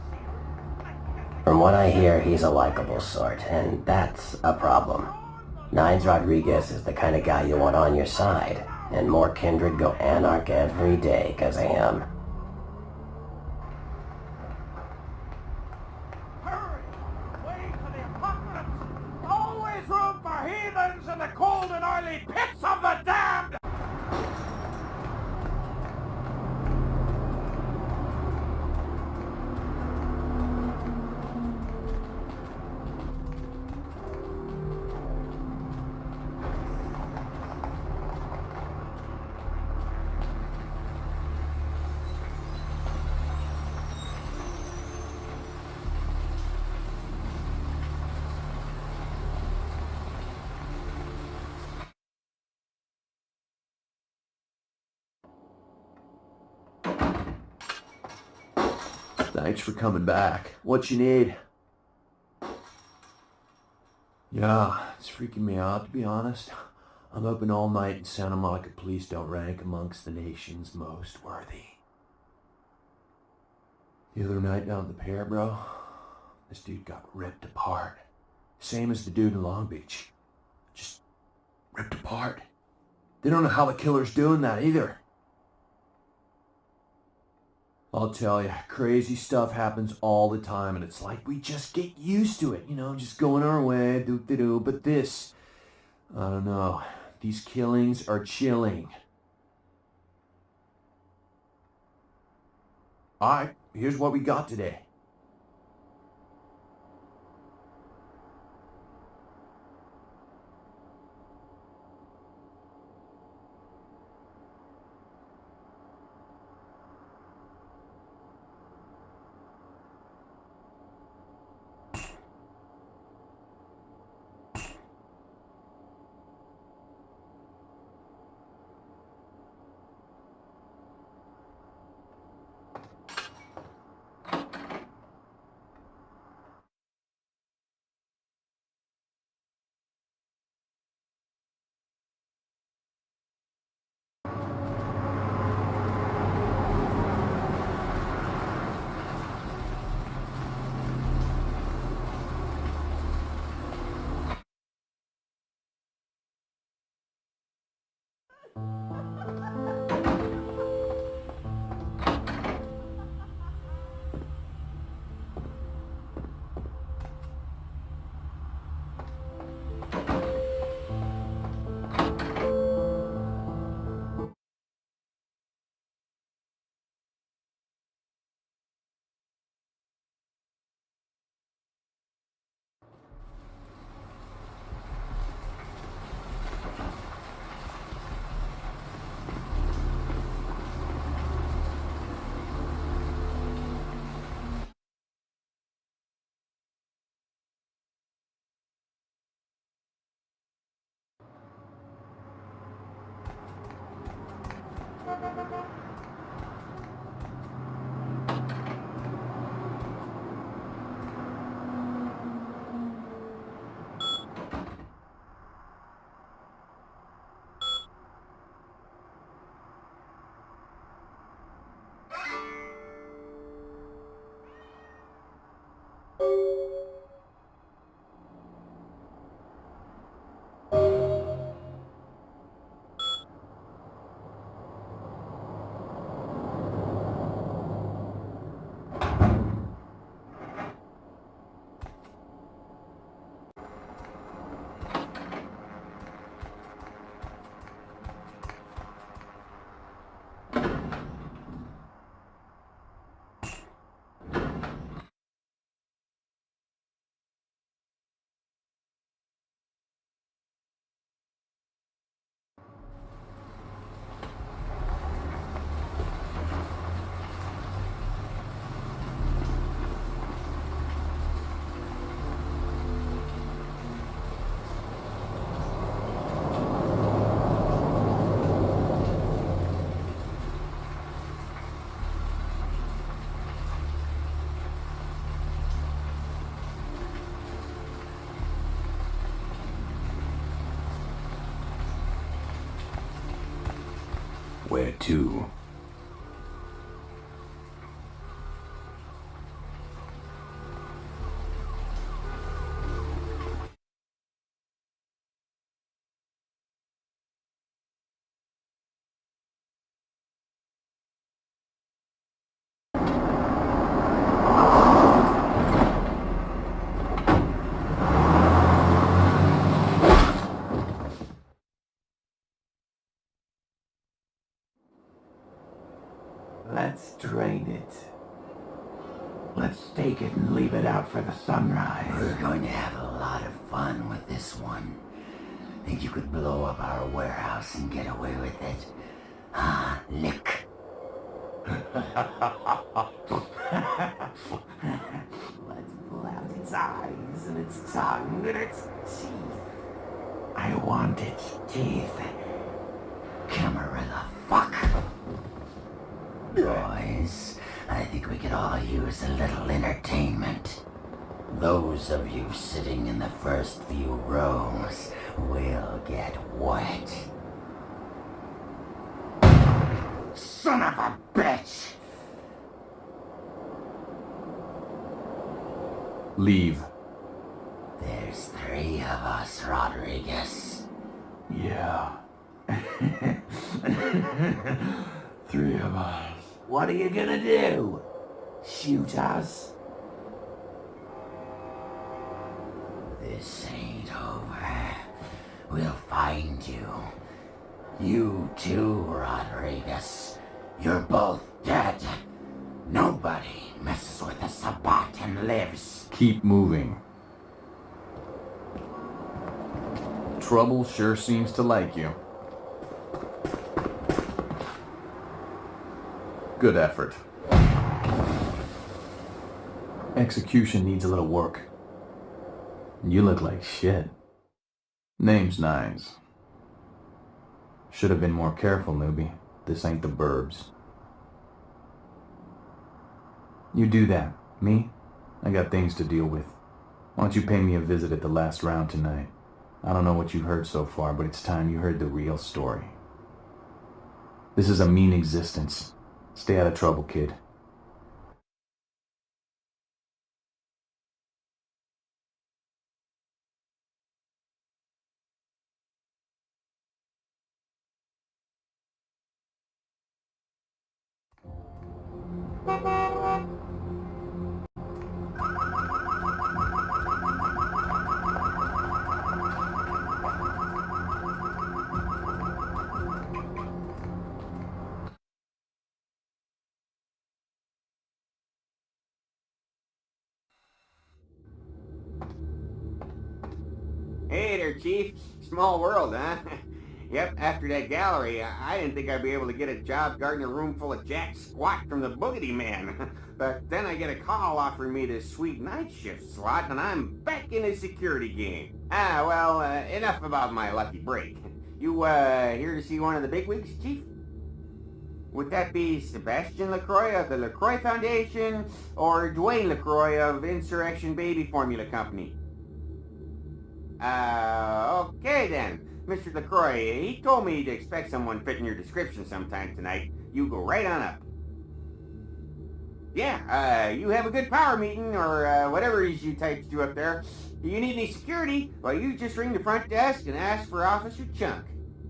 From what I hear, he's a likable sort, and that's a problem. Nines Rodriguez is the kind of guy you want on your side, and more kindred go anarch every day 'cause of him. Hurry! Wait for the apocalypse! Always room for heathens in the cold and oily pits of the damned! Thanks for coming back. What you need? Yeah, it's freaking me out, to be honest. I'm up all night and Santa Monica police don't rank amongst the nation's most worthy. The other night down at the pier, bro, this dude got ripped apart. Same as the dude in Long Beach. Just ripped apart. They don't know how the killer's doing that either. I'll tell you, crazy stuff happens all the time, and it's like we just get used to it, just going our way, do-do-do. But this, I don't know, these killings are chilling. Alright, here's what we got today. Where to? Let's drain it. Let's take it and leave it out for the sunrise. We're going to have a lot of fun with this one. Think you could blow up our warehouse and get away with it? Ah, lick. Let's pull out its eyes and its tongue and its teeth. I want its teeth. Camera the fuck. Boys, I think we could all use a little entertainment. Those of you sitting in the first few rows will get wet. Son of a bitch! Leave. There's 3 of us, Rodriguez. Yeah. 3 of us. What are you gonna do? Shoot us? This ain't over. We'll find you. You too, Rodriguez. You're both dead. Nobody messes with a Sabbat and lives. Keep moving. Trouble sure seems to like you. Good effort. Execution needs a little work. You look like shit. Name's Nines. Should have been more careful, newbie. This ain't the burbs. You do that. Me? I got things to deal with. Why don't you pay me a visit at the last round tonight? I don't know what you've heard so far, but it's time you heard the real story. This is a mean existence. Stay out of trouble, kid. Hey there, Chief. Small world, huh? Yep, after that gallery, I didn't think I'd be able to get a job guarding a room full of jack squat from the Boogity Man. But then I get a call offering me this sweet night shift slot, and I'm back in the security game. Well, enough about my lucky break. You, here to see one of the bigwigs, Chief? Would that be Sebastian LaCroix of the LaCroix Foundation or Dwayne LaCroix of Insurrection Baby Formula Company? Okay then. Mr. LaCroix, he told me to expect someone fitting your description sometime tonight. You go right on up. Yeah, you have a good power meeting or whatever it is you types do up there. Do you need any security? Well, you just ring the front desk and ask for Officer Chunk.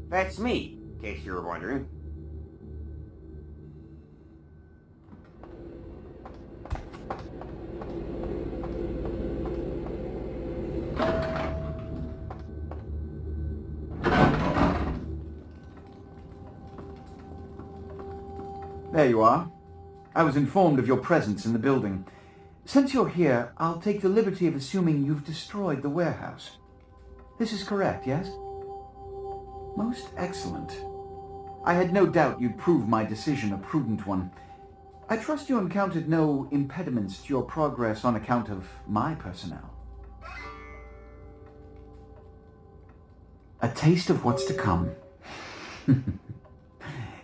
That's me, in case you were wondering. There you are. I was informed of your presence in the building. Since you're here, I'll take the liberty of assuming you've destroyed the warehouse. This is correct, yes? Most excellent. I had no doubt you'd prove my decision a prudent one. I trust you encountered no impediments to your progress on account of my personnel. A taste of what's to come.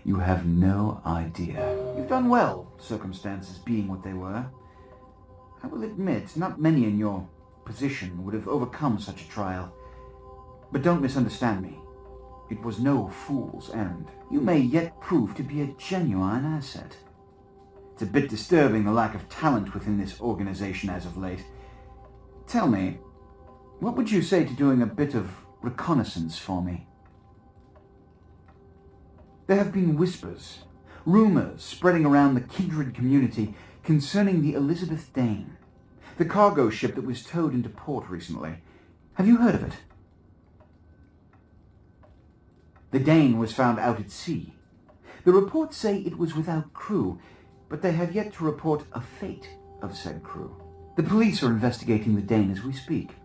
You have no idea. You've done well, circumstances being what they were. I will admit, not many in your position would have overcome such a trial. But don't misunderstand me. It was no fool's errand. You may yet prove to be a genuine asset. It's a bit disturbing the lack of talent within this organization as of late. Tell me, what would you say to doing a bit of reconnaissance for me? There have been whispers, rumors spreading around the kindred community concerning the Elizabeth Dane, the cargo ship that was towed into port recently. Have you heard of it? The Dane was found out at sea. The reports say it was without crew, but they have yet to report a fate of said crew. The police are investigating the Dane as we speak.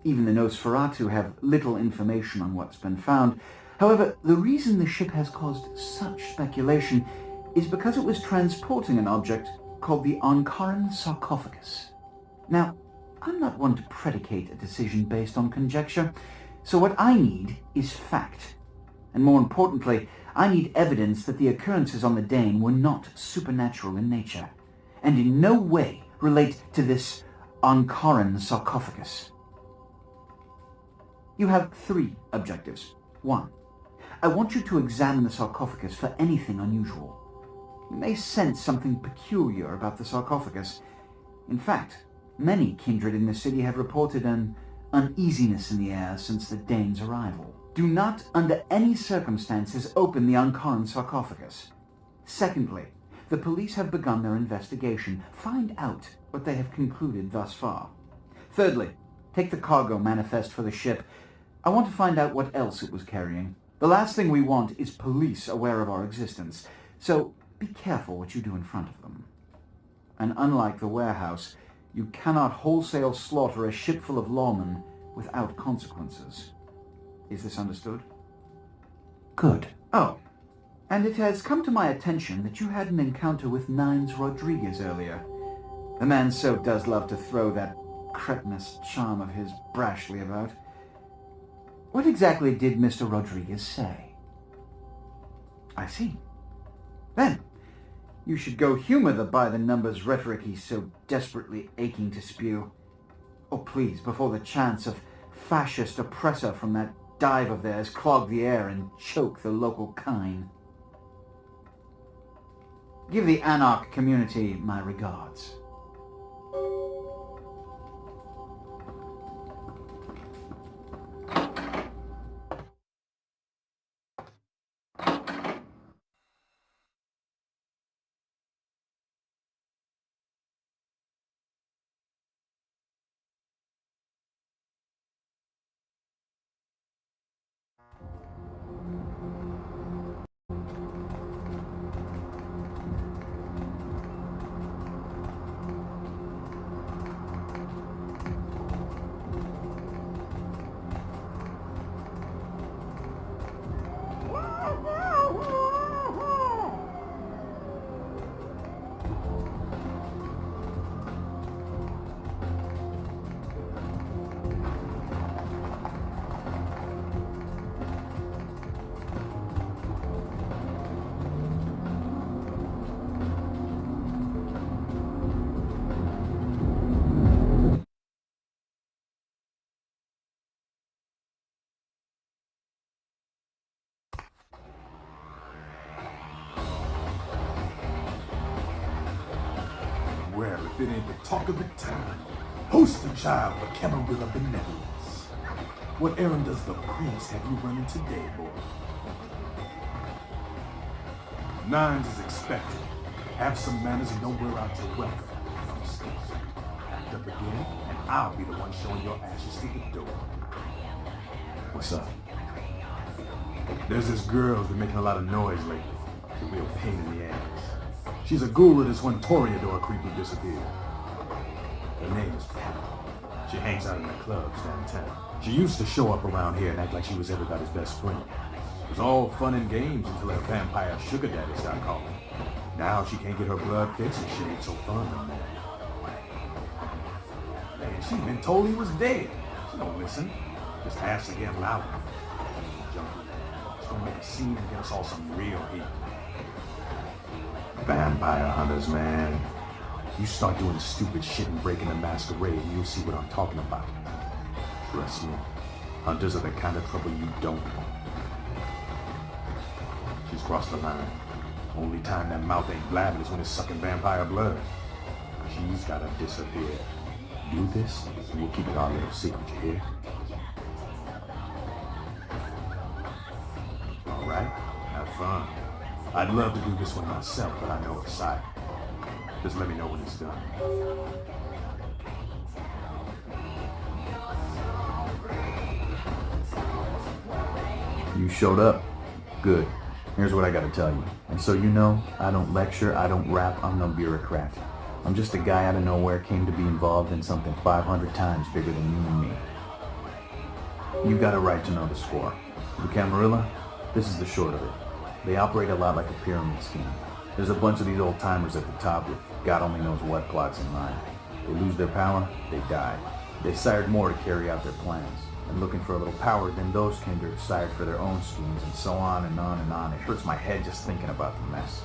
Even the Nosferatu have little information on what's been found. However, the reason the ship has caused such speculation is because it was transporting an object called the Ankaran sarcophagus. Now, I'm not one to predicate a decision based on conjecture, so what I need is fact. And more importantly, I need evidence that the occurrences on the Dane were not supernatural in nature, and in no way relate to this Ankaran sarcophagus. You have 3 objectives. 1. I want you to examine the sarcophagus for anything unusual. You may sense something peculiar about the sarcophagus. In fact, many kindred in the city have reported an uneasiness in the air since the Dane's arrival. Do not, under any circumstances, open the Ankaran sarcophagus. Secondly, the police have begun their investigation. Find out what they have concluded thus far. Thirdly, take the cargo manifest for the ship. I want to find out what else it was carrying. The last thing we want is police aware of our existence, so be careful what you do in front of them. And unlike the warehouse, you cannot wholesale slaughter a ship full of lawmen without consequences. Is this understood? Good. Oh, and it has come to my attention that you had an encounter with Nines Rodriguez earlier. The man so does love to throw that cretinous charm of his brashly about. What exactly did Mr. Rodriguez say? I see. Then, you should go humor the by-the-numbers rhetoric he's so desperately aching to spew. Oh, please, before the chance of fascist oppressor from that dive of theirs clog the air and choke the local kine. Give the Anarch community my regards. if it ain't the talk of the town. Poster child for Camarilla benevolence. What errand does the prince have you running today, boy? Nines is expected. Have some manners and don't wear out your welcome. Act up again, and I'll be the one showing your ashes to the door. What's up? There's this girl who's been making a lot of noise lately. It's a real pain in the ass. She's a ghoul of this one Toreador creep who disappeared. Her name is Pat. She hangs out in the clubs downtown. She used to show up around here and act like she was everybody's best friend. It was all fun and games until her vampire sugar daddy started calling. Now she can't get her blood fixed and she ain't so fun no more. Man, she's been told he was dead. She don't listen. Just asks again louder. Junkie. She's gonna make a scene and get us all some real heat. Vampire hunters, man. You start doing stupid shit and breaking the Masquerade and you'll see what I'm talking about. Trust me. Hunters are the kind of trouble you don't want. She's crossed the line. Only time that mouth ain't blabbing is when it's sucking vampire blood. She's gotta disappear. Do this, and we'll keep it our little secret, you hear? Alright, have fun. I'd love to do this one myself, but I know it's silent. Just let me know when it's done. You showed up. Good. Here's what I gotta tell you. And so you know, I don't lecture, I don't rap, I'm no bureaucrat. I'm just a guy out of nowhere came to be involved in something 500 times bigger than you and me. You got a right to know the score. The Camarilla, this is the short of it. They operate a lot like a pyramid scheme. There's a bunch of these old timers at the top with God only knows what plots in mind. They lose their power, they die. They sired more to carry out their plans. And looking for a little power, then those kindred sired for their own schemes, and so on and on and on. It hurts my head just thinking about the mess.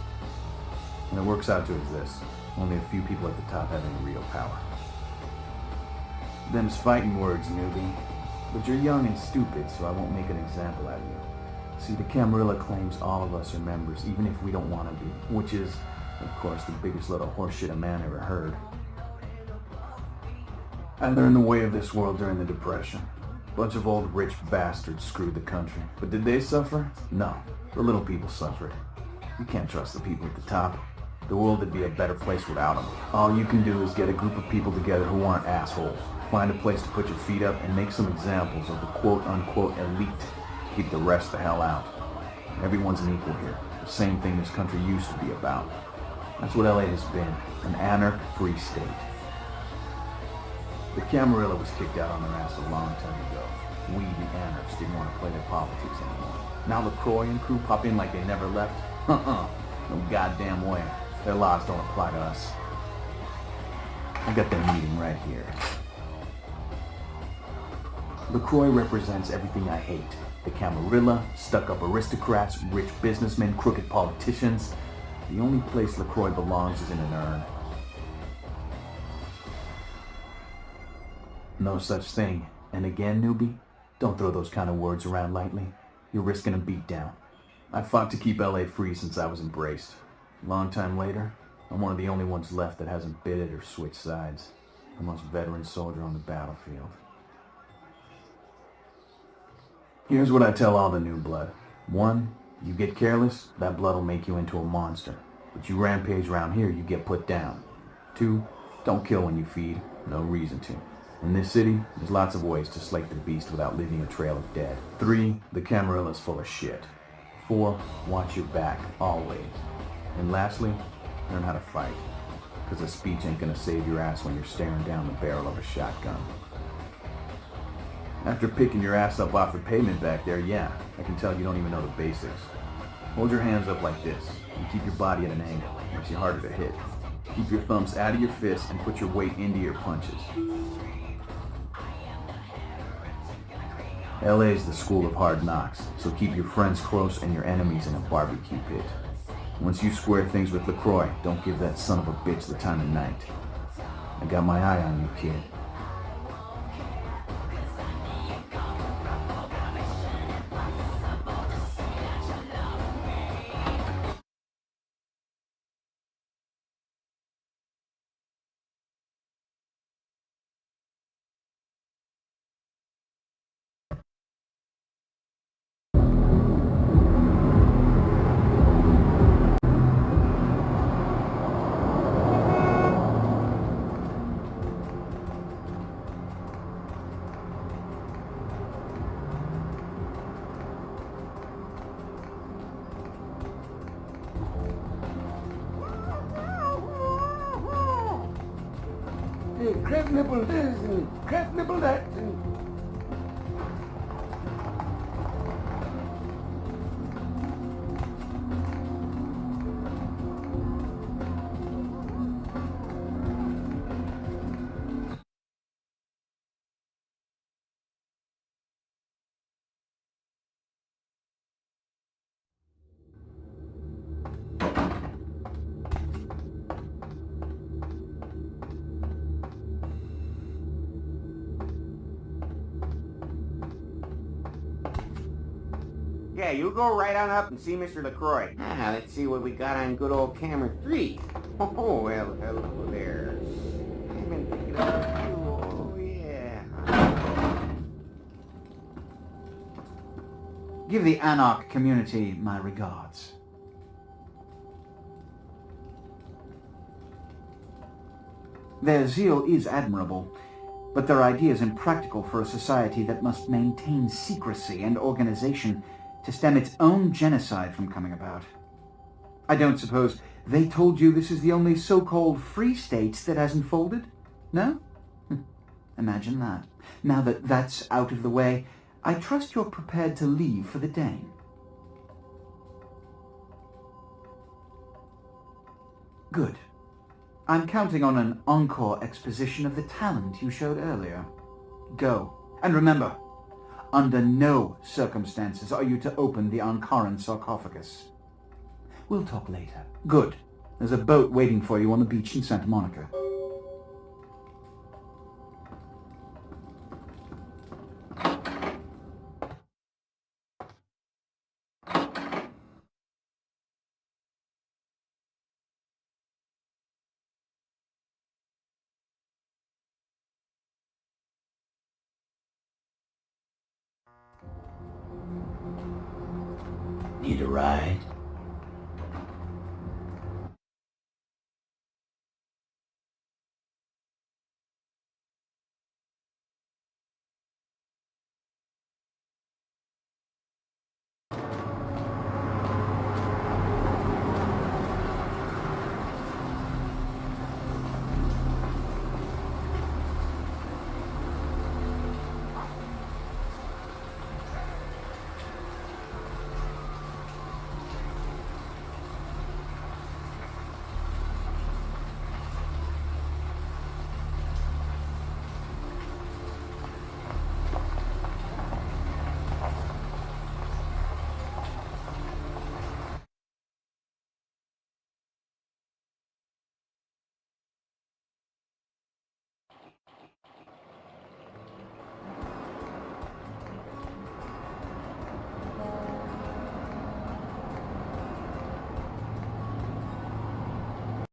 And it works out to is this. Only a few people at the top have any real power. Them's fighting words, newbie. But you're young and stupid, so I won't make an example out of you. See, the Camarilla claims all of us are members, even if we don't want to be. Which is, of course, the biggest load of horseshit a man ever heard. I learned the way of this world during the Depression. Bunch of old rich bastards screwed the country. But did they suffer? No. The little people suffered. You can't trust the people at the top. The world would be a better place without them. All you can do is get a group of people together who aren't assholes. Find a place to put your feet up and make some examples of the quote-unquote elite. Keep the rest the hell out. Everyone's an equal here. The same thing this country used to be about. That's what LA has been. An anarch-free state. The Camarilla was kicked out on their ass a long time ago. We, the anarchs, didn't want to play their politics anymore. Now LaCroix and crew pop in like they never left? No goddamn way. Their laws don't apply to us. I got their meeting right here. LaCroix represents everything I hate. The Camarilla, stuck-up aristocrats, rich businessmen, crooked politicians. The only place LaCroix belongs is in an urn. No such thing. And again, newbie, don't throw those kind of words around lightly. You're risking a beatdown. I fought to keep LA free since I was embraced. A long time later, I'm one of the only ones left that hasn't bit it or switched sides. The most veteran soldier on the battlefield. Here's what I tell all the new blood. 1, you get careless, that blood will make you into a monster. But you rampage around here, you get put down. 2, don't kill when you feed. No reason to. In this city, there's lots of ways to slake the beast without leaving a trail of dead. 3, the Camarilla's full of shit. 4, watch your back, always. And lastly, learn how to fight. Because a speech ain't gonna save your ass when you're staring down the barrel of a shotgun. After picking your ass up off the pavement back there, yeah, I can tell you don't even know the basics. Hold your hands up like this, and keep your body at an angle. Makes you harder to hit. Keep your thumbs out of your fists and put your weight into your punches. LA's the school of hard knocks, so keep your friends close and your enemies in a barbecue pit. Once you square things with LaCroix, don't give that son of a bitch the time of night. I got my eye on you, kid. crab nibble this and crab nibble that and... Yeah, you go right on up and see Mr. LaCroix. Ah, let's see what we got on good old camera 3. Oh, well, hello there. I've been thinking about you. Oh, yeah. Give the Anarch community my regards. Their zeal is admirable, but their idea is impractical for a society that must maintain secrecy and organization to stem its own genocide from coming about. I don't suppose they told you this is the only so-called free state that hasn't folded? No? Imagine that. Now that that's out of the way, I trust you're prepared to leave for the day. Good. I'm counting on an encore exposition of the talent you showed earlier. Go. And remember, under no circumstances are you to open the Ankaran sarcophagus. We'll talk later. Good. There's a boat waiting for you on the beach in Santa Monica. Need a ride?